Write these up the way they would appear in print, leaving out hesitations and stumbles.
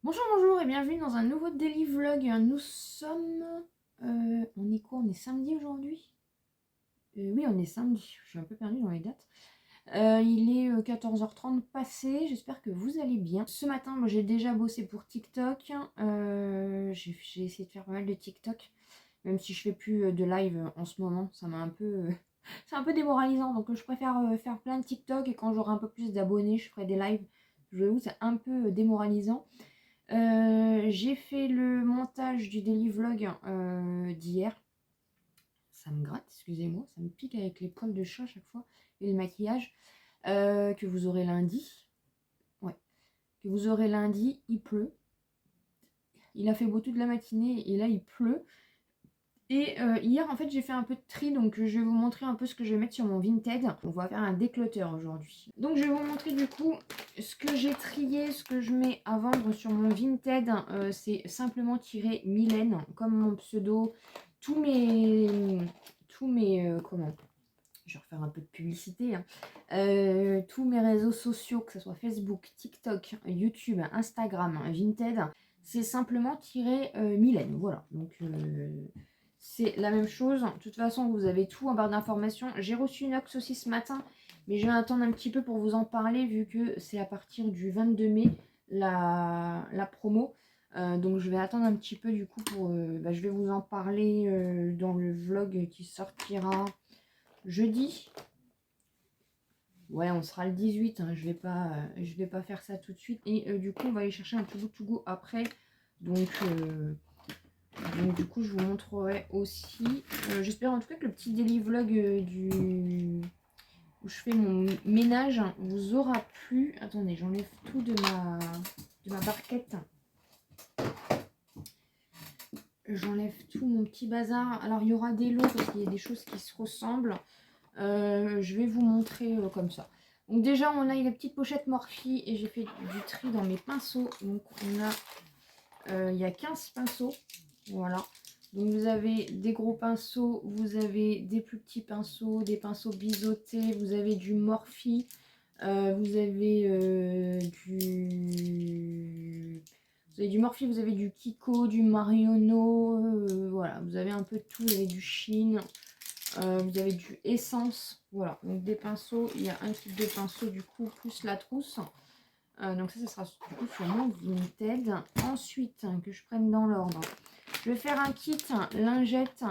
Bonjour, bonjour et bienvenue dans un nouveau daily vlog. Nous sommes... on est quoi? On est samedi aujourd'hui? Oui, on est samedi. Je suis un peu perdue dans les dates. Il est 14h30 passé. J'espère que vous allez bien. Ce matin, moi, j'ai déjà bossé pour TikTok. J'ai essayé de faire pas mal de TikTok. Même si je fais plus de live en ce moment. Ça m'a un peu... c'est un peu démoralisant. Donc je préfère faire plein de TikTok. Et quand j'aurai un peu plus d'abonnés, je ferai des lives. Je vous avoue, c'est un peu démoralisant. J'ai fait le montage du daily vlog d'hier. Ça me gratte, excusez-moi, ça me pique avec les poils de chat à chaque fois. Et le maquillage que vous aurez lundi. Ouais, que vous aurez lundi, il pleut. Il a fait beau toute la matinée et là il pleut. Et hier en fait j'ai fait un peu de tri, donc je vais vous montrer un peu ce que je vais mettre sur mon Vinted. On va faire un déclutter aujourd'hui. Donc je vais vous montrer du coup ce que j'ai trié, ce que je mets à vendre sur mon Vinted. C'est simplement tiré Mylène comme mon pseudo. Tous mes... comment, je vais refaire un peu de publicité, hein. Tous mes réseaux sociaux, que ce soit Facebook, TikTok, YouTube, Instagram, Vinted, c'est simplement tiré Mylène. Voilà, donc c'est la même chose. De toute façon, vous avez tout en barre d'informations. J'ai reçu une Ox aussi ce matin, mais je vais attendre un petit peu pour vous en parler, vu que c'est à partir du 22 mai la promo. Donc je vais attendre un petit peu du coup pour... je vais vous en parler dans le vlog qui sortira jeudi. Ouais, on sera le 18, hein, je vais pas faire ça tout de suite. Et du coup, on va aller chercher un Too Good To Go après. Donc du coup, je vous montrerai aussi. J'espère en tout cas que le petit daily vlog où je fais mon ménage vous aura plu. Attendez, j'enlève tout de ma barquette. J'enlève tout mon petit bazar. Alors, il y aura des lots parce qu'il y a des choses qui se ressemblent. Je vais vous montrer comme ça. Donc déjà, on a une petite pochette Morphe et j'ai fait du tri dans mes pinceaux. Donc on a, il y a 15 pinceaux. Voilà. Donc vous avez des gros pinceaux, vous avez des plus petits pinceaux, des pinceaux biseautés, vous avez du Morphe, vous avez du Morphe, vous avez du Kiko, du Marionneau, voilà, vous avez un peu de tout, vous avez du Shein, vous avez du Essence, voilà, donc des pinceaux, il y a un kit de pinceaux du coup, plus la trousse. Donc ça sera du coup sur mon Vinted. Ensuite, que je prenne dans l'ordre, je vais faire un kit lingette,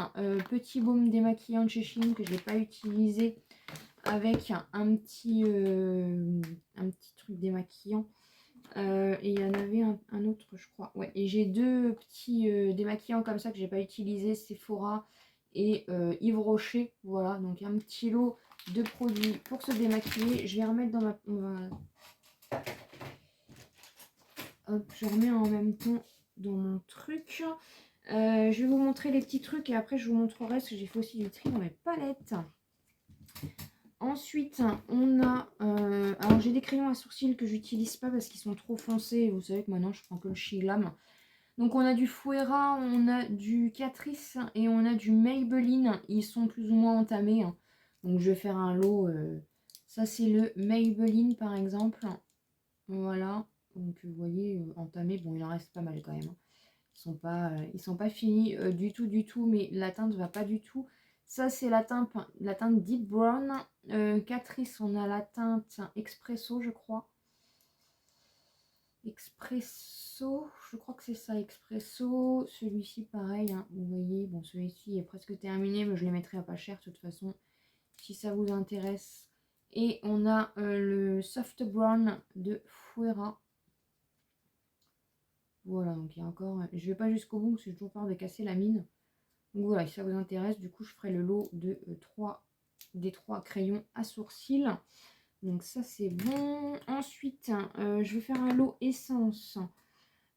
petit baume démaquillant de chez Shein que je n'ai pas utilisé, avec un petit truc démaquillant. Et il y en avait un autre, je crois. Ouais, et j'ai deux petits démaquillants comme ça que j'ai pas utilisé, Sephora et Yves Rocher. Voilà, donc un petit lot de produits pour se démaquiller. Je vais remettre dans hop, je remets en même temps dans mon truc. Je vais vous montrer les petits trucs et après je vous montrerai ce que j'ai fait aussi du tri dans mes palettes. Ensuite, on a... alors, j'ai des crayons à sourcils que j'utilise pas parce qu'ils sont trop foncés. Vous savez que maintenant, je prends que le Sheila. Donc, on a du Fuera, on a du Catrice et on a du Maybelline. Ils sont plus ou moins entamés, hein. Donc, je vais faire un lot. Ça, c'est le Maybelline, par exemple. Voilà. Donc, vous voyez, entamé. Bon, il en reste pas mal quand même, hein. Ils sont pas finis du tout, mais la teinte va pas du tout. Ça, c'est la teinte Deep Brown. Catrice, on a la teinte Expresso, je crois. Expresso, je crois que c'est ça, Expresso. Celui-ci, pareil, hein, vous voyez. Bon, celui-ci est presque terminé, mais je les mettrai à pas cher de toute façon, si ça vous intéresse. Et on a le Soft Brown de Fuera. Voilà, donc il y a encore... Je vais pas jusqu'au bout, parce que j'ai toujours peur de casser la mine. Donc voilà, si ça vous intéresse, du coup, je ferai le lot de des 3 crayons à sourcils. Donc ça, c'est bon. Ensuite, je vais faire un lot essence.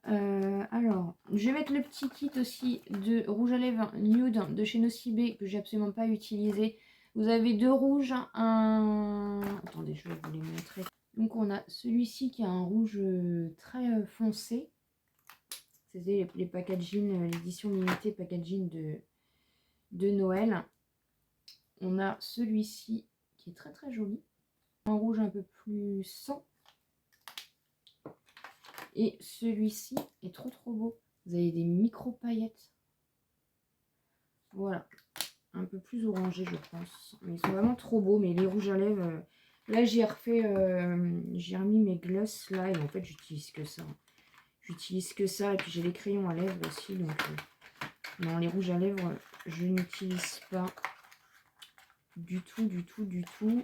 Alors, je vais mettre le petit kit aussi de rouge à lèvres nude de chez Nocibé que j'ai absolument pas utilisé. Vous avez 2 rouges, un... Attendez, je vais vous les montrer. Donc on a celui-ci qui a un rouge très foncé. C'était les packaging, l'édition limitée packaging de Noël. On a celui-ci qui est très très joli, en rouge un peu plus sang. Et celui-ci est trop beau. Vous avez des micro paillettes. Voilà. Un peu plus orangé, je pense. Mais ils sont vraiment trop beaux. Mais les rouges à lèvres, là, j'ai refait, j'ai remis mes glosses là. Et en fait, j'utilise que ça. J'utilise que ça. Et puis, j'ai les crayons à lèvres aussi. Donc, non, les rouges à lèvres, je n'utilise pas du tout, du tout, du tout.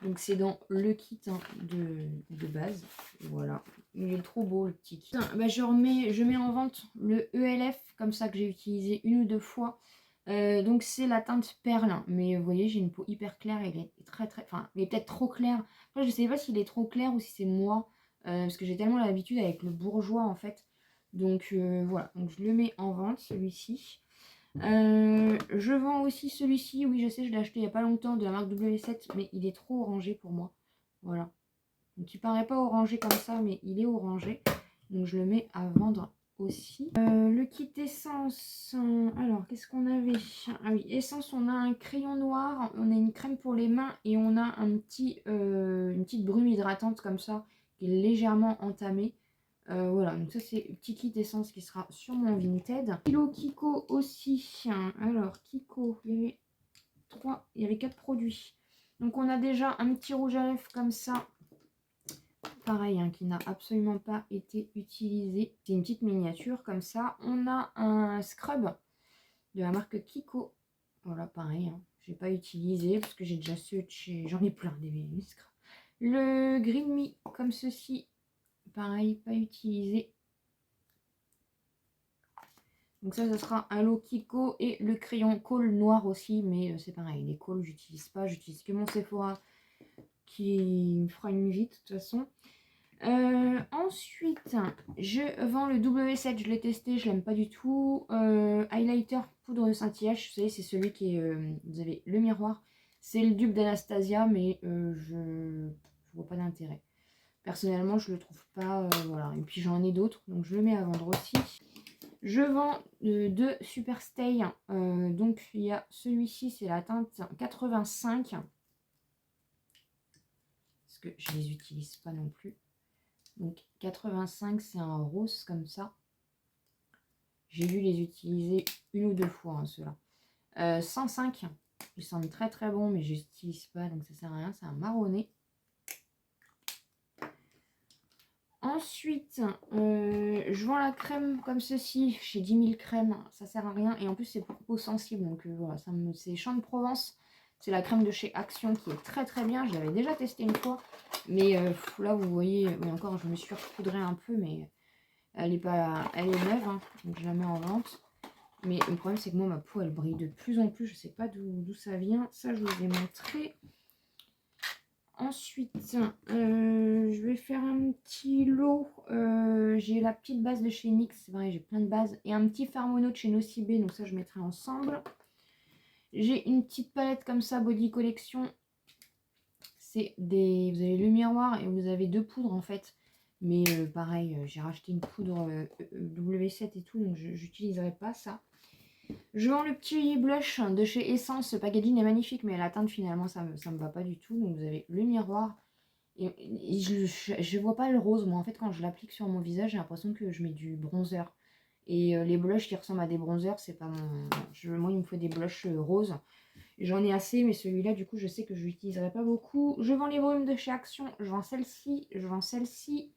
Donc, c'est dans le kit hein, de base. Voilà. Il est trop beau, le petit kit. Bah, je mets en vente le ELF, comme ça, que j'ai utilisé 1 ou 2 fois. Donc c'est la teinte perle, mais vous voyez j'ai une peau hyper claire et elle est enfin il est peut-être trop clair. Après je sais pas s'il est trop clair ou si c'est moi, parce que j'ai tellement l'habitude avec le bourgeois en fait. Donc voilà, donc je le mets en vente celui-ci. Je vends aussi celui-ci, oui je sais je l'ai acheté il n'y a pas longtemps de la marque W7, mais il est trop orangé pour moi. Voilà. Donc il paraît pas orangé comme ça, mais il est orangé. Donc je le mets à vendre aussi. Le kit essence, alors qu'est-ce qu'on avait? Ah oui, essence, on a un crayon noir, on a une crème pour les mains et on a une petite brume hydratante comme ça qui est légèrement entamée. Voilà, donc ça c'est le petit kit essence qui sera sur mon Vinted. Kilo Kiko aussi. Alors Kiko, il y avait 4 produits. Donc on a déjà un petit rouge à lèvres comme ça. Pareil, hein, qui n'a absolument pas été utilisé. C'est une petite miniature comme ça. On a un scrub de la marque Kiko. Voilà, pareil, hein, je n'ai pas utilisé parce que j'ai déjà ceux de chez... J'en ai plein des scrubs. Le Green Me comme ceci. Pareil, pas utilisé. Donc ça sera un lot Kiko et le crayon Kohl noir aussi. Mais c'est pareil, les Kohl, j'utilise pas. J'utilise que mon Sephora qui me fera une vie de toute façon. Ensuite, je vends le W7, je l'ai testé, je l'aime pas du tout. Highlighter poudre de scintillage, vous savez, c'est celui qui est. Vous avez le miroir, c'est le dupe d'Anastasia, mais je vois pas d'intérêt. Personnellement, je le trouve pas. Voilà, et puis j'en ai d'autres, donc je le mets à vendre aussi. Je vends deux Super Stay. Donc il y a celui-ci, c'est la teinte 85. Parce que je les utilise pas non plus. Donc 85, c'est un rose comme ça. J'ai dû les utiliser 1 ou 2 fois, hein, ceux-là. 105, ils sentent très bon, mais je n'utilise pas, donc ça sert à rien. C'est un marronné. Ensuite, je vends la crème comme ceci, chez 10 000 crèmes, ça sert à rien. Et en plus, c'est pour peau sensible, donc voilà, c'est Champ de Provence. C'est la crème de chez Action qui est très bien. Je l'avais déjà testé une fois, mais là, vous voyez, oui, encore, je me suis recoudrée un peu, mais elle est neuve, hein, donc je la mets en vente. Mais le problème, c'est que moi, ma peau, elle brille de plus en plus. Je sais pas d'où ça vient. Ça, je vous ai montré. Ensuite, je vais faire un petit lot. J'ai la petite base de chez NYX, c'est vrai, j'ai plein de bases. Et un petit Farmono de chez Nocibé, donc ça, je mettrai ensemble. J'ai une petite palette comme ça, Body Collection. C'est des... Vous avez le miroir et vous avez 2 poudres, en fait. Mais pareil, j'ai racheté une poudre W7 et tout, donc je n'utiliserai pas ça. Je vends le petit blush de chez Essence. Ce packaging est magnifique, mais la teinte, finalement, ça me va pas du tout. Donc, vous avez le miroir. Et je vois pas le rose. Moi, en fait, quand je l'applique sur mon visage, j'ai l'impression que je mets du bronzer. Et les blushs qui ressemblent à des bronzers, c'est pas mon... Moi, il me faut des blushs roses. J'en ai assez, mais celui-là, du coup, je sais que je l'utiliserai pas beaucoup. Je vends les brumes de chez Action. Je vends celle-ci. Je vends celle-ci.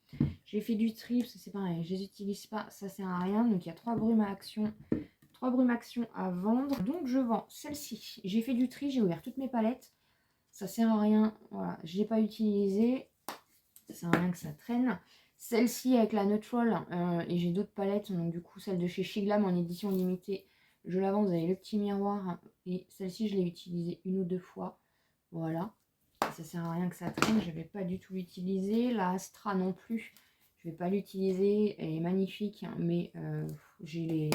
J'ai fait du tri, parce que c'est pareil. Je les utilise pas. Ça sert à rien. Donc, il y a 3 brumes à Action. 3 brumes Action à vendre. Donc, je vends celle-ci. J'ai fait du tri. J'ai ouvert toutes mes palettes. Ça sert à rien. Voilà. Je l'ai pas utilisé. Ça sert à rien que ça traîne. Celle-ci avec la Neutral. Et j'ai d'autres palettes. Donc, du coup, celle de chez Shiglam en édition limitée. Je la vends. Vous avez le petit miroir. Et celle-ci, je l'ai utilisée 1 ou 2 fois. Voilà. Ça sert à rien que ça traîne. Je vais pas du tout l'utiliser. La Astra non plus. Je vais pas l'utiliser. Elle est magnifique. Mais j'ai les...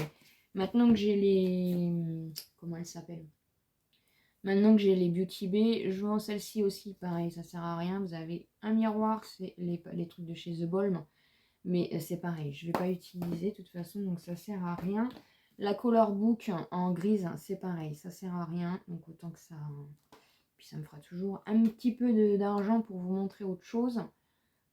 Maintenant que j'ai les... Comment elle s'appelle? Maintenant que j'ai les Beauty Bay, je vends celle-ci aussi. Pareil, ça sert à rien. Vous avez un miroir. C'est les trucs de chez The Balm. Mais c'est pareil. Je vais pas utiliser de toute façon. Donc ça sert à rien. La Color Book en grise, c'est pareil. Ça sert à rien. Donc autant que ça... Puis ça me fera toujours un petit peu d'argent pour vous montrer autre chose.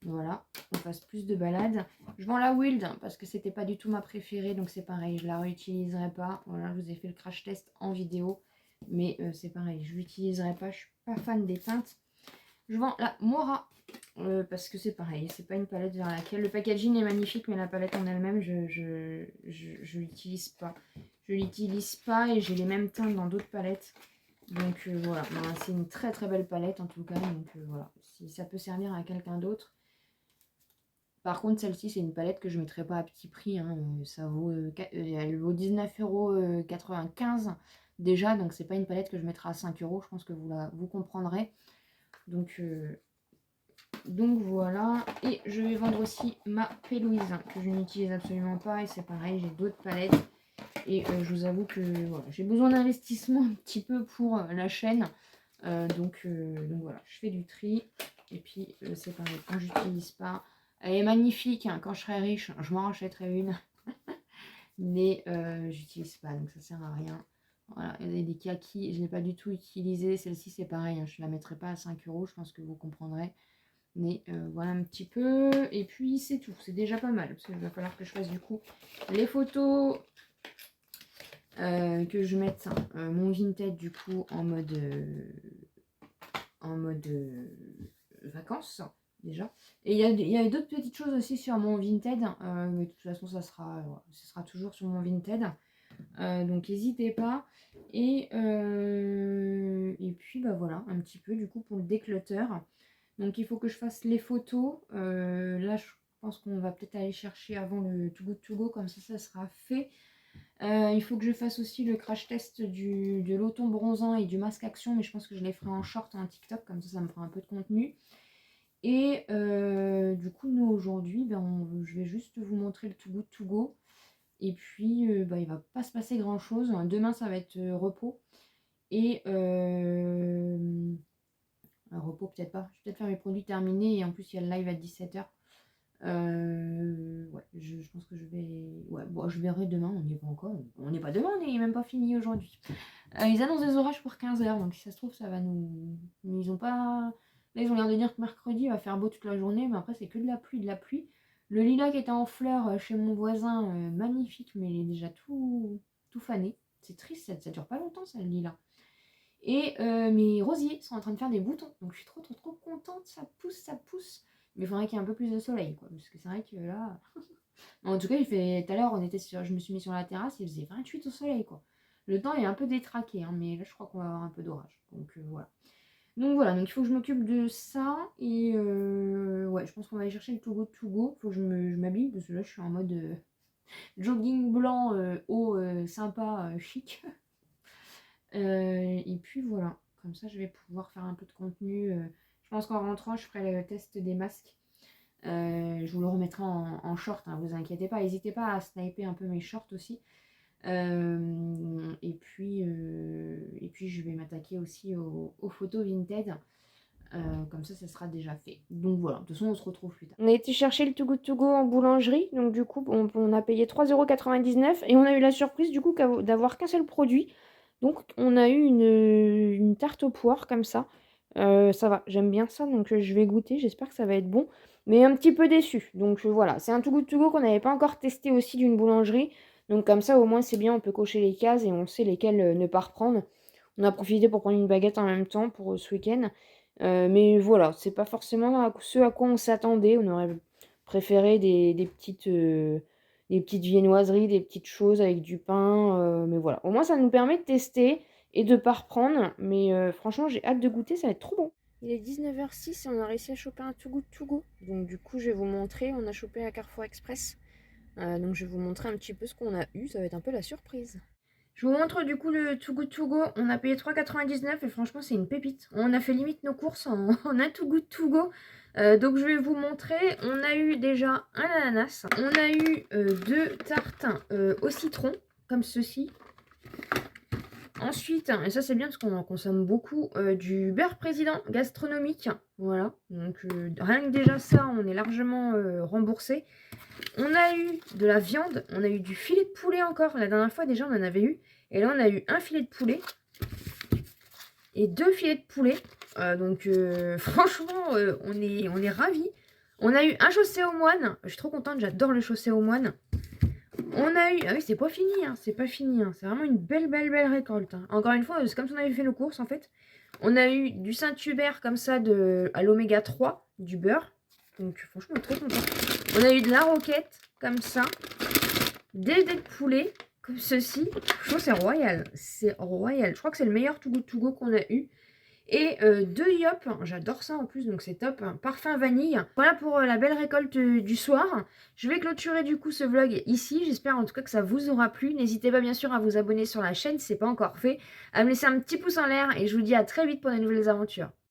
Voilà, on fasse plus de balades. Je vends la Wild parce que c'était pas du tout ma préférée, donc c'est pareil, je la réutiliserai pas. Voilà, je vous ai fait le crash test en vidéo, mais c'est pareil, je l'utiliserai pas, je suis pas fan des teintes. Je vends la Mora parce que c'est pareil, c'est pas une palette vers laquelle... Le packaging est magnifique, mais la palette en elle-même, je l'utilise pas. Je l'utilise pas et j'ai les mêmes teintes dans d'autres palettes. Donc voilà, c'est une très très belle palette en tout cas. Donc voilà, si ça peut servir à quelqu'un d'autre. Par contre, celle-ci, c'est une palette que je ne mettrai pas à petit prix. Hein. Ça vaut, elle vaut 19,95 € déjà. Donc, c'est pas une palette que je mettrai à 5 €. Je pense que vous comprendrez. Donc voilà. Et je vais vendre aussi ma P-Louise que je n'utilise absolument pas. Et c'est pareil, j'ai d'autres palettes. Et je vous avoue que voilà, j'ai besoin d'investissement un petit peu pour la chaîne. Donc voilà, je fais du tri. Et puis, c'est pareil, quand j'utilise pas... Elle est magnifique, hein. Quand je serai riche, je m'en rachèterai une. Mais j'utilise pas, donc ça sert à rien. Voilà, il y a des kakis, je ne l'ai pas du tout utilisé. Celle-ci, c'est pareil, hein, je ne la mettrai pas à 5 €, je pense que vous comprendrez. Mais voilà un petit peu. Et puis, c'est tout, c'est déjà pas mal. Parce qu'il va falloir que je fasse du coup les photos. Que je mette mon Vinted du coup en mode vacances déjà. Et il y a d'autres petites choses aussi sur mon Vinted, mais de toute façon ça sera toujours sur mon Vinted. Donc n'hésitez pas. Et puis bah voilà, un petit peu du coup pour le déclutter. Donc il faut que je fasse les photos. Là je pense qu'on va peut-être aller chercher avant le Too Good To Go, comme ça sera fait. Il faut que je fasse aussi le crash test de l'auton bronzant et du masque action, mais je pense que je les ferai en short en TikTok, comme ça me fera un peu de contenu. Et du coup, nous aujourd'hui, je vais juste vous montrer le Too Good To Go. Et puis, il va pas se passer grand chose. Demain, ça va être repos. Et repos, peut-être pas. Je vais peut-être faire mes produits terminés. Et en plus, il y a le live à 17 h. Ouais, je pense que je vais... Ouais, bon, je verrai demain, on n'y est pas encore. On n'est pas demain, on n'est même pas fini aujourd'hui. Ils annoncent des orages pour 15 h, donc si ça se trouve, ça va nous... Ils ont pas... Là, ils ont l'air de dire que mercredi, il va faire beau toute la journée, mais après, c'est que de la pluie, de la pluie. Le lilas qui était en fleurs chez mon voisin, magnifique, mais il est déjà tout fané. C'est triste, ça dure pas longtemps, ça, le lilas. Et mes rosiers sont en train de faire des boutons, donc je suis trop contente, ça pousse, ça pousse. Mais il faudrait qu'il y ait un peu plus de soleil, quoi. Parce que c'est vrai que là... En tout cas, il fait... Tout à l'heure, je me suis mis sur la terrasse, il faisait 28 au soleil, quoi. Le temps est un peu détraqué, hein, mais là, je crois qu'on va avoir un peu d'orage. Donc voilà. Donc voilà, donc il faut que je m'occupe de ça. Et ouais, je pense qu'on va aller chercher le Too Good To Go. Il faut que je m'habille, parce que là, je suis en mode jogging blanc, haut, sympa, chic. Et puis voilà. Comme ça, je vais pouvoir faire un peu de contenu. Je pense qu'en rentrant, je ferai le test des masques. Je vous le remettrai en short, hein, vous inquiétez pas. N'hésitez pas à sniper un peu mes shorts aussi. Et puis je vais m'attaquer aussi aux photos Vinted. Comme ça sera déjà fait. Donc voilà, de toute façon, on se retrouve plus tard. On a été chercher le Too Good To Go en boulangerie. Donc du coup, on a payé 3,99 € et on a eu la surprise du coup d'avoir qu'un seul produit. Donc on a eu une tarte aux poires comme ça. Ça va, j'aime bien ça, donc je vais goûter. J'espère que ça va être bon. Mais un petit peu déçu. Donc voilà, c'est un Too Good To Go qu'on n'avait pas encore testé aussi d'une boulangerie. Donc comme ça, au moins, c'est bien, on peut cocher les cases et on sait lesquelles ne pas reprendre. On a profité pour prendre une baguette en même temps pour ce week-end. Mais voilà, c'est pas forcément ce à quoi on s'attendait. On aurait préféré des petites viennoiseries, des petites choses avec du pain. Mais voilà, au moins, ça nous permet de tester et de pas reprendre. Mais franchement, j'ai hâte de goûter, ça va être trop bon. Il est 19h06 et on a réussi à choper un Too Good To Go. Donc du coup, je vais vous montrer. On a chopé à Carrefour Express. Donc je vais vous montrer un petit peu ce qu'on a eu. Ça va être un peu la surprise. Je vous montre du coup le Too Good To Go. On a payé 3,99 € et franchement, c'est une pépite. On a fait limite nos courses en un Too Good To Go. Donc je vais vous montrer. On a eu déjà un ananas. On a eu 2 tartes au citron, comme ceci. Ensuite, et ça c'est bien parce qu'on en consomme beaucoup, du beurre président gastronomique. Voilà, donc rien que déjà ça, on est largement remboursé. On a eu de la viande, on a eu du filet de poulet encore. La dernière fois déjà on en avait eu. Et là on a eu un filet de poulet et 2 filets de poulet. Donc franchement on est ravis. On a eu un chaussé aux moines. Je suis trop contente, j'adore le chaussé aux moines. On a eu... Ah oui, c'est pas fini, hein. C'est pas fini. Hein. C'est vraiment une belle récolte. Hein. Encore une fois, c'est comme si on avait fait nos courses, en fait. On a eu du Saint-Hubert, comme ça, à l'oméga 3, du beurre. Donc, franchement, on est trop contente. On a eu de la roquette, comme ça. Des dés de poulet, comme ceci. Je trouve c'est royal. C'est royal. Je crois que c'est le meilleur Too Good To Go qu'on a eu. Et 2 Yop, j'adore ça en plus, donc c'est top. Parfum vanille. Voilà pour la belle récolte du soir. Je vais clôturer du coup ce vlog ici. J'espère en tout cas que ça vous aura plu. N'hésitez pas bien sûr à vous abonner sur la chaîne si ce n'est pas encore fait, à me laisser un petit pouce en l'air et je vous dis à très vite pour de nouvelles aventures.